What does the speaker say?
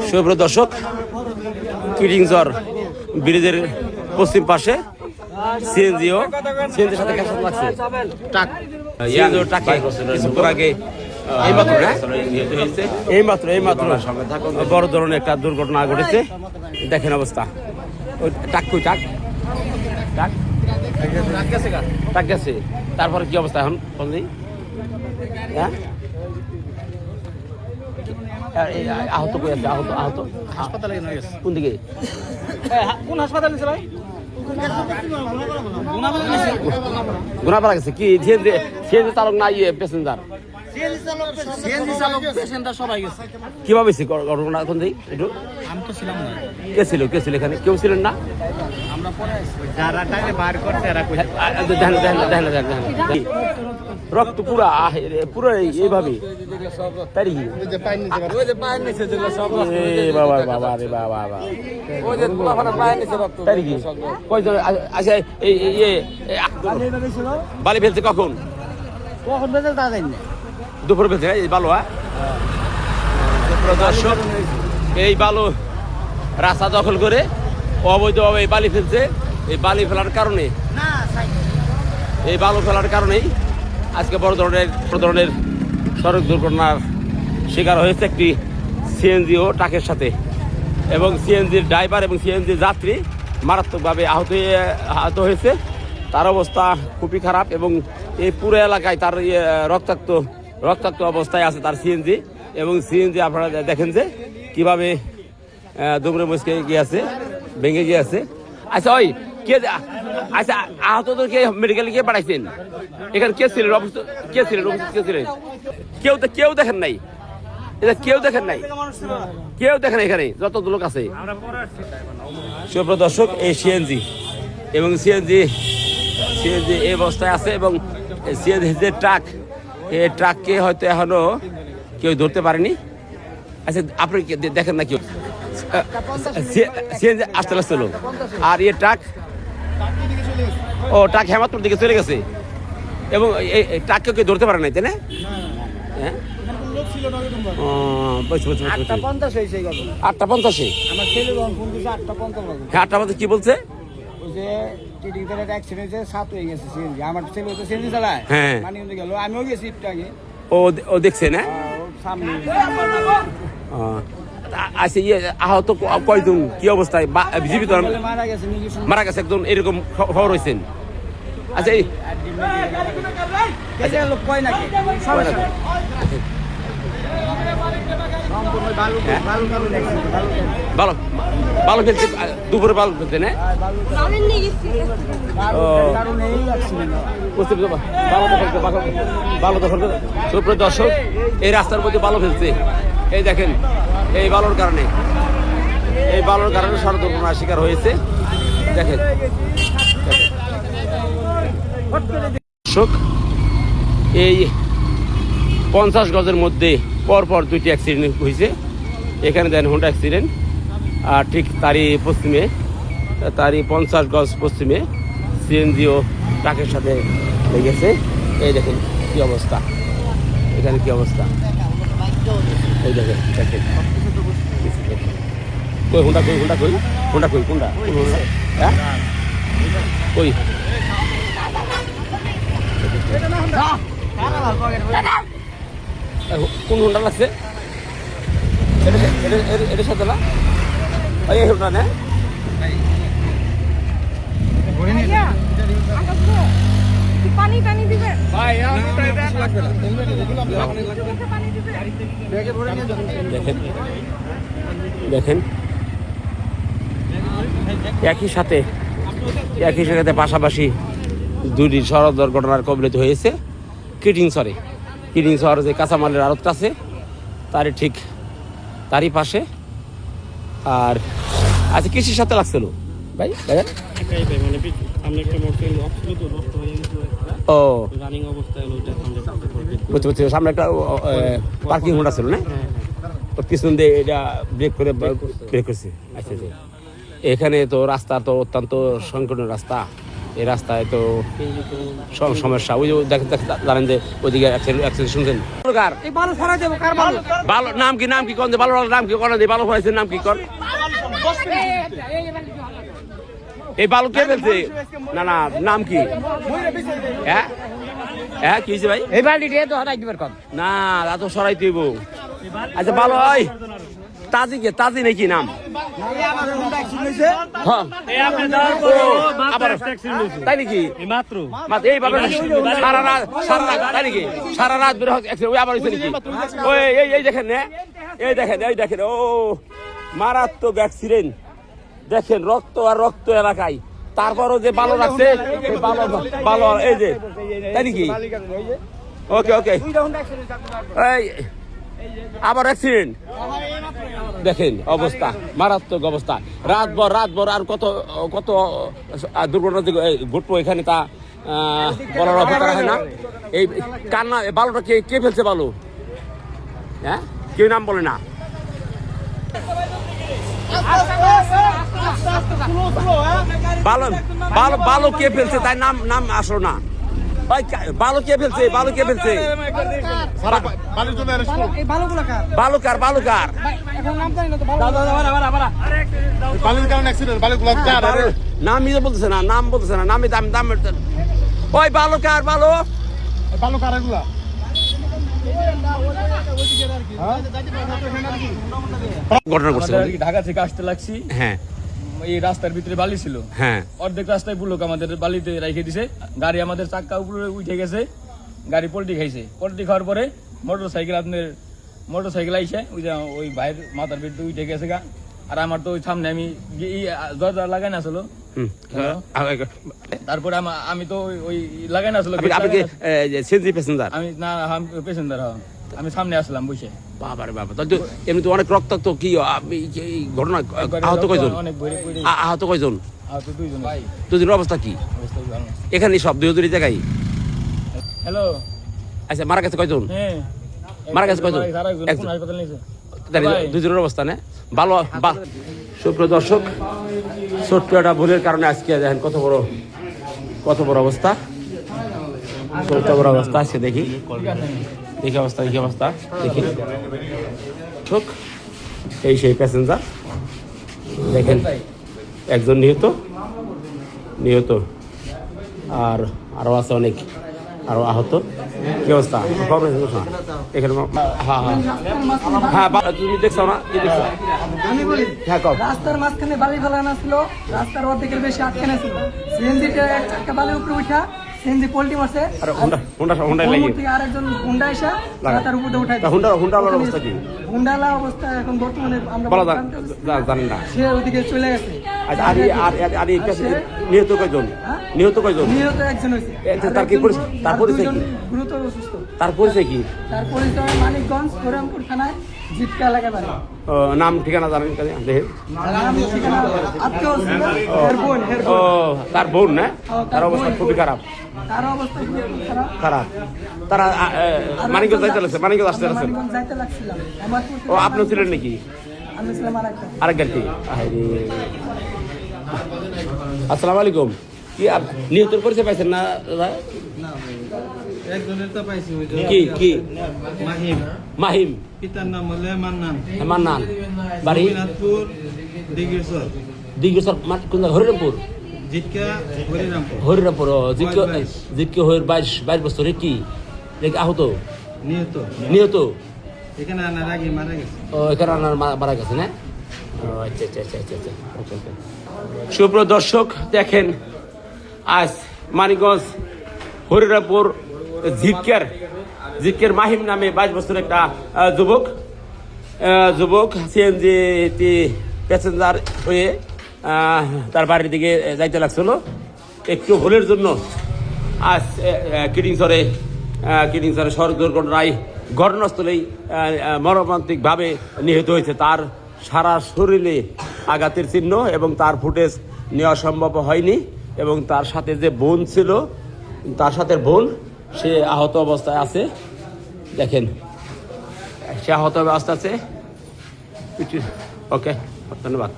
সুপ্রিয় দর্শক, কিডিংজর ব্রিজের পশ্চিম পাশে সিএনজির সাথে ক্যাশ লাগছে ট্রাক। সিএনজির ট্রাকে কিছুক্ষণ আগে এইমাত্র বড় ধরনের একটা দুর্ঘটনা ঘটেছে। দেখেন অবস্থা। ওই ট্রাক কই ট্রাক গেছে। তারপরে কি অবস্থা এখন বললি? হ্যাঁ, আহত কই আছে? আহত হাসপাতালে কোন দিকে? কোন হাসপাতালে ভাই? গুনাপাড়া গেছে। কি সিএনজি চালক না প্যাসেঞ্জার? কিভাবে ঘটনা এখন দেখি একটু। কে ছিল এখানে? কেউ ছিলেন না? রক্ত পুরা পুরো এইভাবে তাই আচ্ছা। বালি ফেলছে কখন? দুপুর ফেলছে এই বালু। দর্শক, এই বালু রাস্তা দখল করে অবৈধভাবে এই বালি ফেলছে। এই বালি ফেলার কারণেই আজকে বড় ধরনের সড়ক দুর্ঘটনার শিকার হয়েছে একটি সিএনজি ও ট্রাকের সাথে, এবং সিএনজির ড্রাইভার এবং সিএনজির যাত্রী মারাত্মকভাবে আহত হয়েছে। তার অবস্থা খুবই খারাপ, এবং এই পুরো এলাকায় তার রক্তাক্ত অবস্থায় আছে তার সিএনজি। এবং সিএনজি আপনারা দেখেন যে কিভাবে দুমড়ে মুচকে গিয়েছে, ভেঙে গিয়েছে। আচ্ছা আচ্ছা, আহতদেরকে মেডিকেলে গিয়ে পাঠাইছেন? এখানে কে ছিলেন? কেউ দেখেন নাই? কেউ দেখেন এখানে যত লোক আছে। সুপ্রিয় দর্শক, এই সিএনজি এই অবস্থায় আছে, এবং সিএনজি যে ট্রাক, এই ট্রাককে হয়তো এখনো কেউ ধরতে পারেনি। আচ্ছা, আপনি দেখেন না কেউ? সিএনজি আসতে লাগছিল, আর এই ট্রাক হেমাদপুর দিকে চলে গেছে, এবং এই ট্রাককে কেউ ধরতে পারে নাই, তাই না? হ্যাঁ, 8:50। হ্যাঁ, 8:50 কি বলছে? ও দেখছে না? আচ্ছা, আহত কয়জন? কি অবস্থায়? জীবিত মারা গেছে একজন, এরকম খবর হয়েছেন? আচ্ছা, ভালো ফেলছে দুপুরে, ভালো ফেলছে না? সুপ্রিয় দর্শক, এই রাস্তার মধ্যে ভালো ফেলছে। এই দেখেন, এই বালুর কারণে সড়ক দুর্ঘটনার শিকার হয়েছে। দেখেন দর্শক, এই 50 গজের মধ্যে পরপর 2টি অ্যাক্সিডেন্ট হয়েছে। এখানে দেন হোন্ডা অ্যাক্সিডেন্ট, আর ঠিক তারই 50 গজ পশ্চিমে সিএনজি ও ট্রাকের সাথে লেগেছে। এই দেখেন কি অবস্থা, এখানে কি অবস্থা, এই দেখেন। কই হোন্ডা কোনটা? হ্যাঁ, কই? কোন হোন্ডা লাগছে? এটা সাথে না? এই হোন্ডা না? দেখেন একই সাথে পাশাপাশি 2টি সড়ক দুর্ঘটনার কবলিত হয়েছে। কিডিংজর যে কাঁচামালের আড়তটা আছে তারই পাশে। আর আচ্ছা, কৃষির সাথে লাগছিল ভাই? বুঝতে সামনে একটা পার্কিং হোন্ডা ছিল না, পিছন দিয়ে এটা ব্রেক করছে। আচ্ছা, এখানে তো রাস্তা তো অত্যন্ত সংকীর্ণ রাস্তা, এই রাস্তায় তো সব সমস্যা। ওই যে জানেন যে ওইদিকে অ্যাক্সিডেন্ট শুনছেন। ভালো নাম কি কোন ভালো নাম কি কোন ভালো ফরাইছেন নাম কি কর? এই বালু কে ফেলছে? না না নাম কি? হ্যাঁ হ্যাঁ কি হয়েছে ভাই? এই বালতিটা তো হটাই দিবার কম না তা তো সরাই দিব। আচ্ছা ভালো হয় তাজি নাকি নাম? তাই নাকি? এইভাবে সারা রাত তাই নাকি? সারা রাত বের ওই আবার হয়েছে নাকি? ওই এই দেখেন না, এই দেখেন ও মারাত্মক অ্যাক্সিডেন্ট। দেখেন রক্ত আর রক্ত এলাকায়, তারপরও যে ভালো রাখছে ভালো এই যে তাই নাকি? ওকে এই আবার অ্যাক্সিডেন্ট। দেখেন অবস্থা মারাত্মক অবস্থা। রাতভর আর কত দুর্ঘটনা ঘটবো এখানে তা বলার অপেক্ষা হয় না। এই কান্না বালুটা কে ফেলছে বালু? হ্যাঁ কেউ নাম বলে না। বালু কে ফেলছে তাই নাম আসলো না। বালু কে ফেলছে? বালুকার নাম বলতেছে না, নামে দাম ওই বালুকার এগুলা ঘটনা করছে। ঢাকা থেকে আসতে লাগছি, হ্যাঁ এই রাস্তার ভিতরে বালি ছিল, হ্যাঁ অর্ধেক রাস্তায় পুলক আমাদের বালিতে রেখে দিছে। গাড়ি আমাদের চাক্কা উপরে উঠে গেছে, গাড়ি পল্টি খাইছে। পল্টি খাওয়ার পরে মোটরসাইকেল আইসে ওই ভাইয়ের মাথার ভিতরে উঠে গেছে গা। আর আমার তো ওই সামনে আমি দরজা লাগাই না ছিল, তারপরে আমি তো ওই লাগাই না ছিল। আমি না প্যাসেঞ্জার, আমি সামনে আসলাম বসে। বাবারে বাবা, তাই তো এমনি তো অনেক রক্তাক্ত। কি ঘটনা? আহত কয়জন? আহত কয়জন? দুজনের অবস্থা কি? এখানে সব দুই জায়গায়। হ্যালো, আচ্ছা মারা গেছে কয়জন? মারা গেছে কয়জন? দুজনের অবস্থা না ভালো। সুপ্রিয় দর্শক, ছোট্ট একটা ভুলের কারণে আজকে দেখেন কত বড় অবস্থা। আজকে দেখি অবস্থা দেখি। এই সেই প্যাসেঞ্জার দেখেন, একজন নিহত আর আরো আছে অনেক আরো আহত। কি অবস্থা এখানে? হ্যাঁ তুমি দেখছো না? আমি বলি রাস্তার মাঝখানে বালি ফেলানো ছিল, রাস্তার অর্ধেকের বেশি আটকানো ছিল। সিএনজিটা এক চাকা বালির উপরে উঠা সিএনজি পোল্টি মারছে, আরেকজন হুন্ডা এসে তার উপরে উঠাই। হুন্ডার অবস্থা কি? হুন্ডালা অবস্থা এখন বর্তমানে আমরা জানেন না, সে ওদিকে চলে গেছে। নিহত কয়জন? নিহত একজন হয়েছে। তার পরিচয় কি? গুরুতর অসুস্থ। তার পরিচয় কি? তার পরিচয় মানিকগঞ্জ হরিরামপুর থানায় জিটকা এলাকায় বাড়ি। নাম ঠিকানা জানেন? তার বোন না? তার অবস্থা খুবই খারাপ। তারা মানিকগঞ্জ যাইতে লাগছে, মানিকগঞ্জ আসতে লাগছে। ও আপনি ছিলেন নাকি? আরেক গাড়িতে। আসসালামু আলাইকুম। কি নিহতের পরিচয় পাইছেন না দাদা? একজনের তো পাইছি। কি মাহিম, পিতার নাম হলে মান্নান, বাড়ি দিনাজপুর দিগেশ্বর কোন জায়গা? হরিরামপুর। হরিরামপুর। জিতকে হয়ে 22 বছরের কি আহত নিহত এখানে আনার আগে মারা গেছে। এখানে আনার মারা গেছে না? আচ্ছা। সুপ্রিয় দর্শক দেখেন, আজ মানিকগঞ্জ হরিরামপুর জিতকের মাহিম নামে 22 বছরের একটা যুবক সিএনজি প্যাসেঞ্জার হয়ে তার বাড়ির দিকে যাইতে লাগছিল। একটু ভুলের জন্য আজ কিডিংসরে সড়ক দুর্ঘটনায় ঘটনাস্থলেই মর্মান্তিকভাবে নিহত হয়েছে। তার সারা শরীরে আঘাতের চিহ্ন এবং তার ফুটেজ নেওয়া সম্ভব হয়নি। এবং তার সাথে যে বোন ছিল, তার সাথে বোন, সে আহত অবস্থায় আছে। দেখেন সে আহত অবস্থা আছে। ওকে, ধন্যবাদ।